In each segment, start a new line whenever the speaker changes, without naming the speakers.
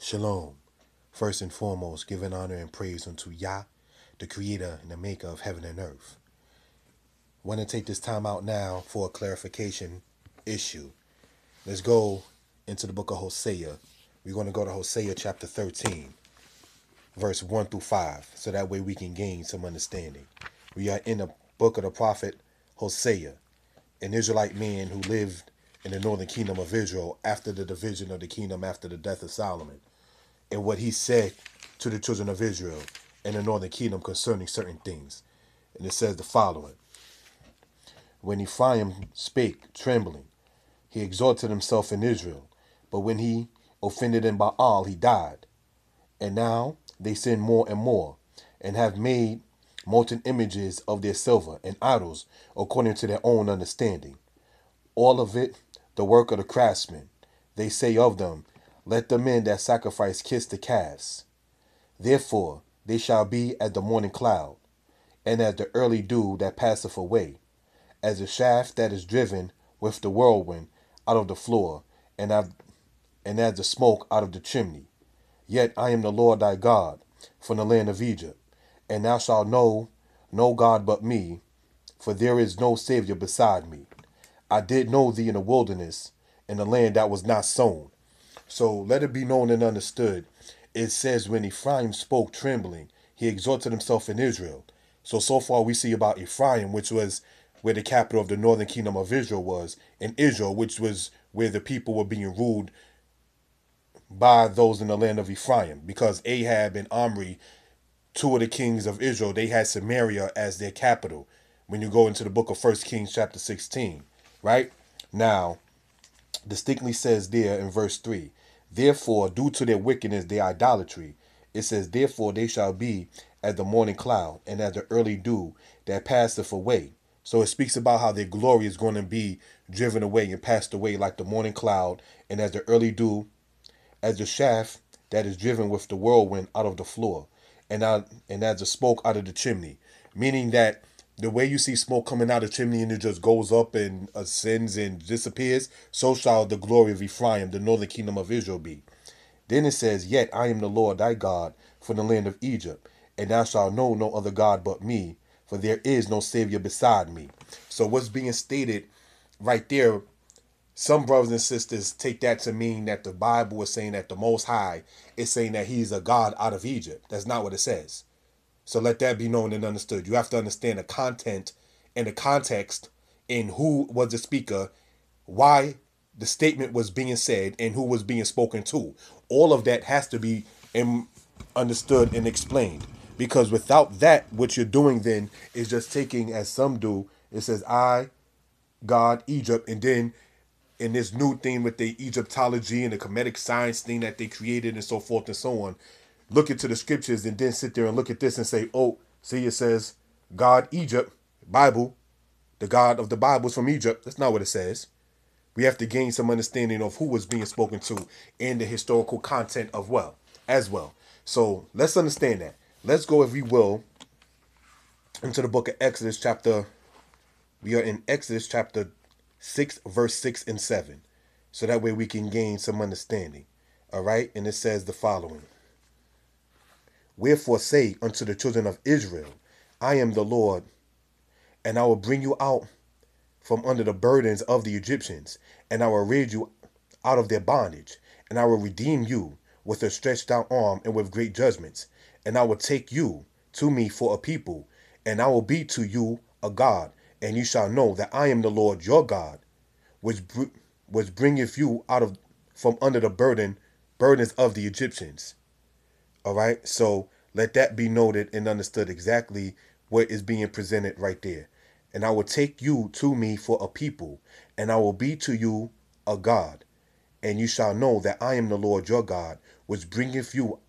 Shalom. First and foremost, giving honor and praise unto Yah, the creator and the maker of heaven and earth. Want to take this time out now for a clarification issue. Let's go into the book of Hosea. We're going to go to Hosea chapter 13, verse 1 through 5, so that way we can gain some understanding. We are in the book of the prophet Hosea, an Israelite man who lived in the northern kingdom of Israel after the division of the kingdom after the death of Solomon, and what he said to the children of Israel and the northern kingdom concerning certain things. And it says the following: When Ephraim spake trembling, he exalted himself in Israel, but when he offended in Baal, he died. And now they sin more and more, and have made molten images of their silver and idols according to their own understanding. All of it the work of the craftsmen. They say of them, let the men that sacrifice kiss the calves. Therefore they shall be as the morning cloud, and as the early dew that passeth away, as the shaft that is driven with the whirlwind out of the floor, and as the smoke out of the chimney. Yet I am the Lord thy God, from the land of Egypt, and thou shalt know no God but me, for there is no Savior beside me. I did know thee in the wilderness, in the land that was not sown. So let it be known and understood. It says, when Ephraim spoke trembling, he exalted himself in Israel. So far we see about Ephraim, which was where the capital of the northern kingdom of Israel was, and Israel, which was where the people were being ruled by those in the land of Ephraim. Because Ahab and Omri, two of the kings of Israel, they had Samaria as their capital. When you go into the book of 1 Kings chapter 16, right? Now, distinctly says there in verse 3, therefore, due to their wickedness, their idolatry, it says, therefore they shall be as the morning cloud and as the early dew that passeth away. So it speaks about how their glory is going to be driven away and passed away like the morning cloud, and as the early dew, as the shaft that is driven with the whirlwind out of the floor, and as the smoke out of the chimney. Meaning that the way you see smoke coming out of the chimney and it just goes up and ascends and disappears, so shall the glory of Ephraim, the northern kingdom of Israel, be. Then it says, yet I am the Lord thy God from the land of Egypt, and thou shalt know no other God but me, for there is no Savior beside me. So what's being stated right there, some brothers and sisters take that to mean that the Bible is saying that the Most High is saying that he's a God out of Egypt. That's not what it says. So let that be known and understood. You have to understand the content and the context in who was the speaker, why the statement was being said, and who was being spoken to. All of that has to be understood and explained. Because without that, what you're doing then is just taking, as some do, it says, I, God, Egypt, and then in this new thing with the Egyptology and the Kemetic science thing that they created and so forth and so on, look into the scriptures and then sit there and look at this and say, oh, see, it says God, Egypt, Bible, the God of the Bible is from Egypt. That's not what it says. We have to gain some understanding of who was being spoken to in the historical content of as well. So let's understand that. Let's go, if we will, into the book of Exodus chapter. We are in Exodus chapter 6, verse 6 and 7. So that way we can gain some understanding. All right. And it says the following: Wherefore say unto the children of Israel, I am the Lord, and I will bring you out from under the burdens of the Egyptians, and I will rid you out of their bondage, and I will redeem you with a stretched out arm and with great judgments, and I will take you to me for a people, and I will be to you a God, and you shall know that I am the Lord your God, which bringeth you out of from under the burdens of the Egyptians. All right, so let that be noted and understood exactly what is being presented right there. And I will take you to me for a people, and I will be to you a God, and you shall know that I am the Lord your God, which bringeth you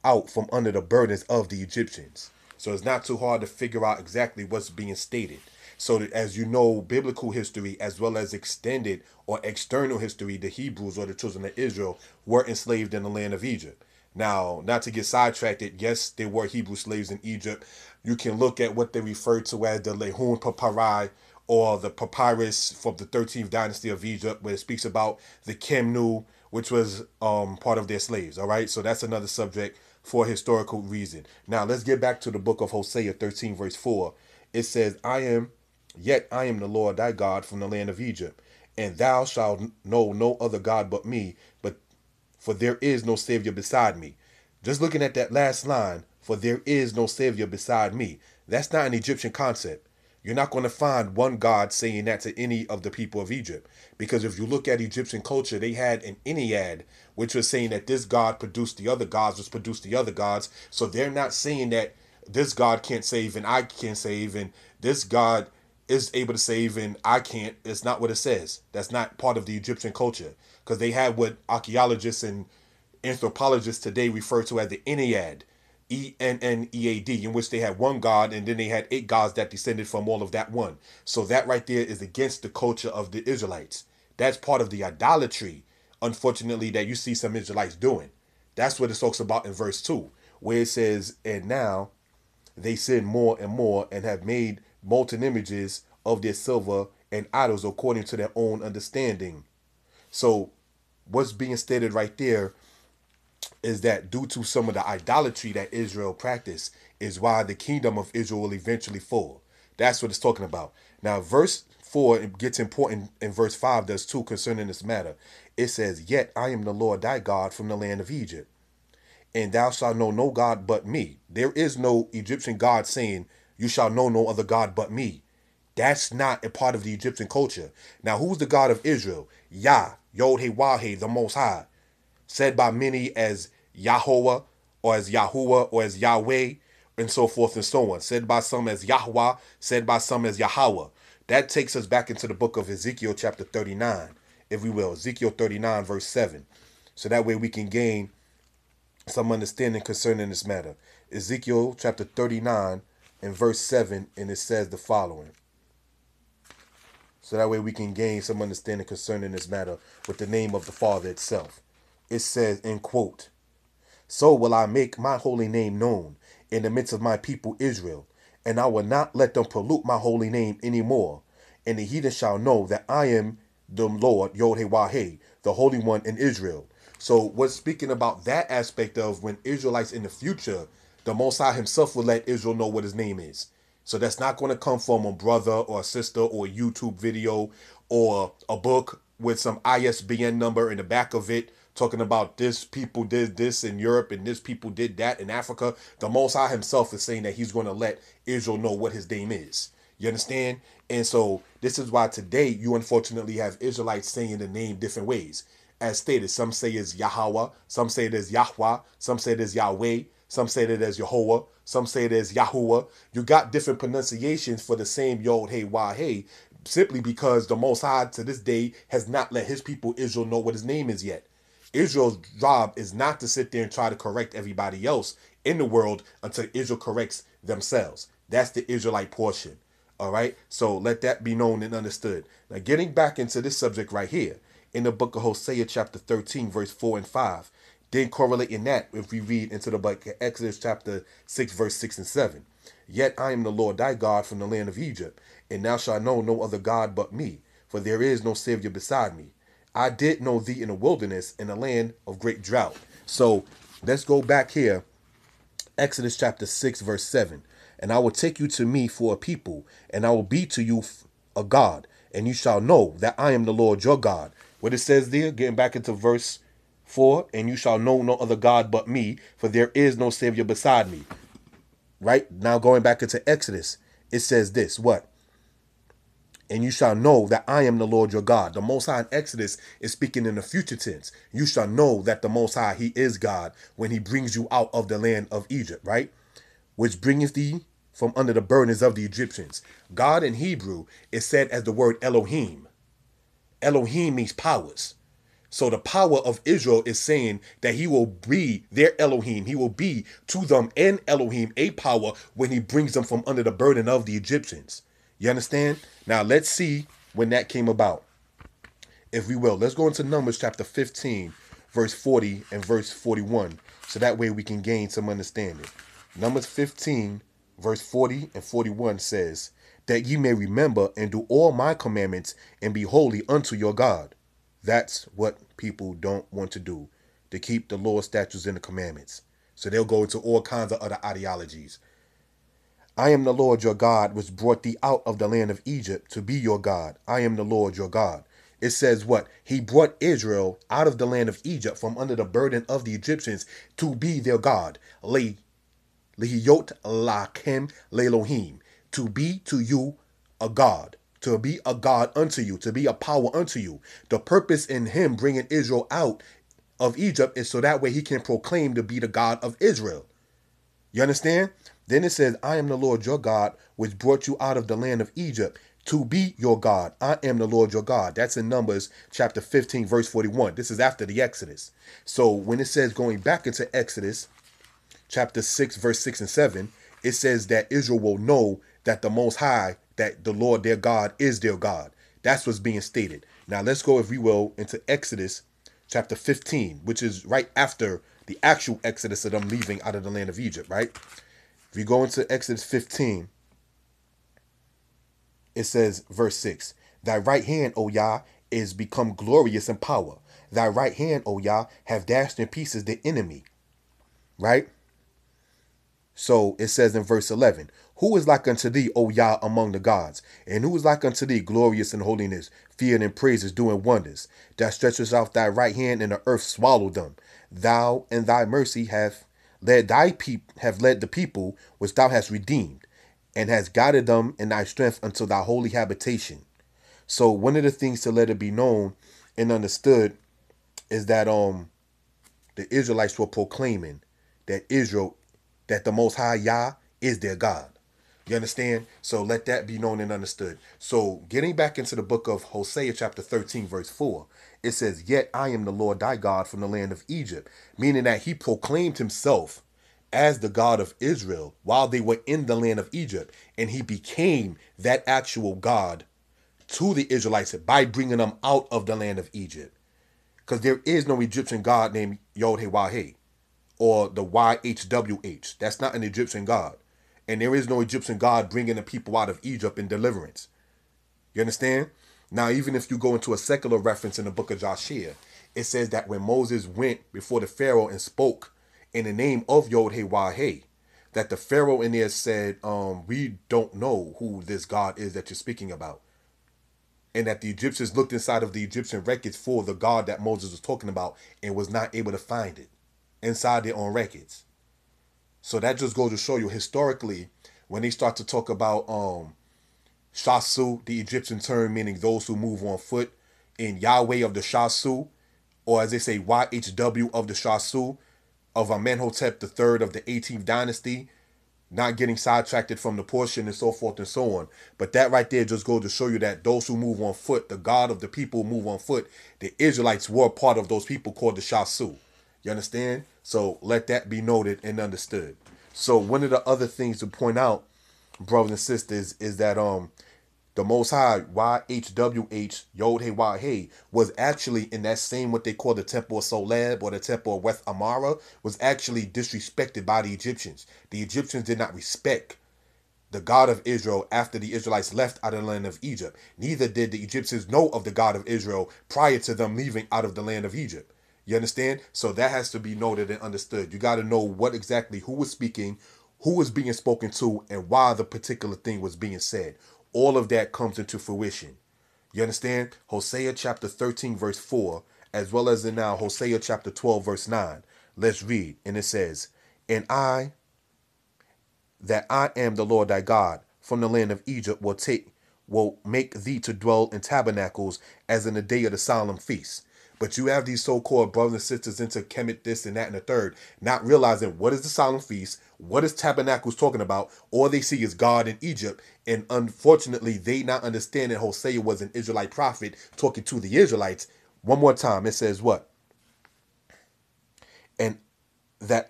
out from under the burdens of the Egyptians. So it's not too hard to figure out exactly what's being stated. So that, as you know, biblical history as well as extended or external history, the Hebrews or the children of Israel were enslaved in the land of Egypt. Now, not to get sidetracked, yes, there were Hebrew slaves in Egypt. You can look at what they refer to as the Lehun Papyri, or the papyrus from the 13th dynasty of Egypt, where it speaks about the Kemnu, which was part of their slaves. All right, so that's another subject for a historical reason. Now let's get back to the book of Hosea 13 verse 4. It says, I am the Lord thy God from the land of Egypt, and thou shalt know no other God but me, but for there is no Savior beside me. Just looking at that last line, for there is no Savior beside me. That's not an Egyptian concept. You're not going to find one God saying that to any of the people of Egypt. Because if you look at Egyptian culture, they had an Ennead, which was saying that this God produced the other gods, which produced the other gods. So they're not saying that this God can't save and I can't save, and this God is able to save and I can't. It's not what it says. That's not part of the Egyptian culture. Because they had what archaeologists and anthropologists today refer to as the Ennead, Ennead, in which they had one God and then they had 8 gods that descended from all of that one. So that right there is against the culture of the Israelites. That's part of the idolatry, unfortunately, that you see some Israelites doing. That's what it talks about in verse 2, where it says, and now they sin more and more and have made molten images of their silver and idols according to their own understanding. So what's being stated right there is that due to some of the idolatry that Israel practiced is why the kingdom of Israel will eventually fall. That's what it's talking about. Now, verse 4, it gets important, and verse 5 does too concerning this matter. It says, yet I am the Lord thy God from the land of Egypt, and thou shalt know no God but me. There is no Egyptian God saying, you shall know no other God but me. That's not a part of the Egyptian culture. Now, who's the God of Israel? Yah, Yod-Heh-Wah-Heh, the Most High, said by many as Yahweh or as Yahuwah or as Yahweh and so forth and so on. Said by some as Yahweh, said by some as Yahweh. That takes us back into the book of Ezekiel chapter 39, if we will. Ezekiel 39 verse 7. So that way we can gain some understanding concerning this matter. Ezekiel chapter 39 and verse 7, and it says the following. So that way we can gain some understanding concerning this matter with the name of the Father itself. It says, in quote, so will I make my holy name known in the midst of my people Israel, and I will not let them pollute my holy name anymore. And the heathen shall know that I am the Lord, Yod-Heh-Wah-Heh, the Holy One in Israel. So what's speaking about that aspect of when Israelites in the future, the Most High himself will let Israel know what his name is. So that's not going to come from a brother or a sister or a YouTube video or a book with some ISBN number in the back of it talking about this people did this in Europe and this people did that in Africa. The Most High himself is saying that he's going to let Israel know what his name is. You understand? And so this is why today you unfortunately have Israelites saying the name different ways. As stated, some say it's Yahweh, some say it is Yahweh, some say it is Yahweh, some say it as Yehovah, some say it as Yahuwah. You got different pronunciations for the same Yod-Heh-Wah-Heh, simply because the Most High to this day has not let his people Israel know what his name is yet. Israel's job is not to sit there and try to correct everybody else in the world until Israel corrects themselves. That's the Israelite portion. All right. So let that be known and understood. Now, getting back into this subject right here in the book of Hosea, chapter 13, verse 4 and 5. Then correlating that, if we read into the book of Exodus, chapter 6, verse 6 and 7. Yet I am the Lord thy God from the land of Egypt, and thou shalt know no other God but me, for there is no Savior beside me. I did know thee in the wilderness, in a land of great drought. So let's go back here. Exodus chapter 6, verse 7. And I will take you to me for a people, and I will be to you a God, and you shall know that I am the Lord your God. What it says there, getting back into verse 4, and you shall know no other God but me, for there is no Savior beside me. Right? Now going back into Exodus, it says this, what? And you shall know that I am the Lord your God. The Most High in Exodus is speaking in the future tense. You shall know that the Most High, he is God when he brings you out of the land of Egypt, right? Which bringeth thee from under the burdens of the Egyptians. God in Hebrew is said as the word Elohim. Elohim means powers. So the power of Israel is saying that he will be their Elohim. He will be to them an Elohim, a power, when he brings them from under the burden of the Egyptians. You understand? Now let's see when that came about. If we will, let's go into Numbers chapter 15, verse 40 and verse 41. So that way we can gain some understanding. Numbers 15, verse 40 and 41 says, that ye may remember and do all my commandments and be holy unto your God. That's what people don't want to do, to keep the law, statutes, and the commandments. So they'll go into all kinds of other ideologies. I am the Lord your God, which brought thee out of the land of Egypt to be your God. I am the Lord your God. It says what? He brought Israel out of the land of Egypt from under the burden of the Egyptians to be their God. Lihiyot lakem lelohim. To be to you a God. To be a God unto you. To be a power unto you. The purpose in him bringing Israel out of Egypt is so that way he can proclaim to be the God of Israel. You understand? Then it says, I am the Lord your God, which brought you out of the land of Egypt to be your God. I am the Lord your God. That's in Numbers chapter 15, verse 41. This is after the Exodus. So when it says going back into Exodus chapter 6, verse 6 and 7, it says that Israel will know that the Most High, that the Lord their God is their God. That's what's being stated. Now let's go, if we will, into Exodus chapter 15, which is right after the actual Exodus of them leaving out of the land of Egypt, right? If you go into Exodus 15, it says, verse 6, Thy right hand, O Yah, is become glorious in power. Thy right hand, O Yah, have dashed in pieces the enemy. Right? So it says in verse 11, Who is like unto thee, O Yah, among the gods? And who is like unto thee, glorious in holiness, feared in praises, doing wonders? That stretches out thy right hand, and the earth swallowed them. Thou and thy mercy have led the people which thou hast redeemed, and hast guided them in thy strength unto thy holy habitation. So one of the things to let it be known and understood is that the Israelites were proclaiming that that the Most High Yah is their God. You understand? So let that be known and understood. So getting back into the book of Hosea chapter 13 verse 4, it says, Yet I am the Lord thy God from the land of Egypt, meaning that he proclaimed himself as the God of Israel while they were in the land of Egypt, and he became that actual God to the Israelites by bringing them out of the land of Egypt. Because there is no Egyptian God named Yod-Heh-Wah-Heh or the YHWH. That's not an Egyptian God. And there is no Egyptian God bringing the people out of Egypt in deliverance. You understand? Now, even if you go into a secular reference in the book of Joshua, it says that when Moses went before the Pharaoh and spoke in the name of Yod-Heh-Wah-Heh, that the Pharaoh in there said, we don't know who this God is that you're speaking about. And that the Egyptians looked inside of the Egyptian records for the God that Moses was talking about and was not able to find it inside their own records. So that just goes to show you historically, when they start to talk about Shasu, the Egyptian term meaning those who move on foot, in Yahweh of the Shasu, or as they say, YHW of the Shasu, of Amenhotep III of the 18th dynasty, not getting sidetracked from the portion and so forth and so on. But that right there just goes to show you that those who move on foot, the God of the people who move on foot, the Israelites were part of those people called the Shasu. You understand? So let that be noted and understood. So one of the other things to point out, brothers and sisters, is that the Most High, YHWH, Yod-Heh-Wah-Heh, was actually in that same, what they call the Temple of Soleb or the Temple of West Amara, was actually disrespected by the Egyptians. The Egyptians did not respect the God of Israel after the Israelites left out of the land of Egypt. Neither did the Egyptians know of the God of Israel prior to them leaving out of the land of Egypt. You understand? So that has to be noted and understood. You got to know what exactly, who was speaking, who was being spoken to, and why the particular thing was being said. All of that comes into fruition. You understand? Hosea chapter 13 verse 4, as well as in now Hosea chapter 12 verse 9. Let's read. And it says, And I, that I am the Lord thy God, from the land of Egypt will make thee to dwell in tabernacles as in the day of the solemn feast. But you have these so-called brothers and sisters into Kemet, this and that and the third, not realizing what is the solemn feast, what is tabernacles talking about. All they see is God in Egypt. And unfortunately, they not understanding Hosea was an Israelite prophet talking to the Israelites. One more time, it says what? And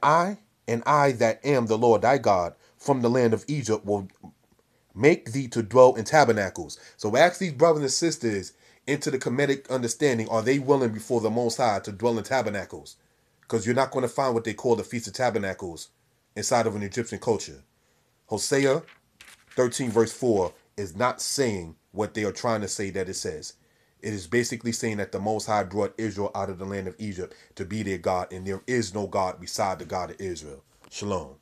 I that am the Lord thy God from the land of Egypt will make thee to dwell in tabernacles. So ask these brothers and sisters into the Kemetic understanding, are they willing before the Most High to dwell in tabernacles? Because you're not going to find what they call the Feast of Tabernacles inside of an Egyptian culture. Hosea 13 verse 4 is not saying what they are trying to say that it says. It is basically saying that the Most High brought Israel out of the land of Egypt to be their God, and there is no God beside the God of Israel. Shalom.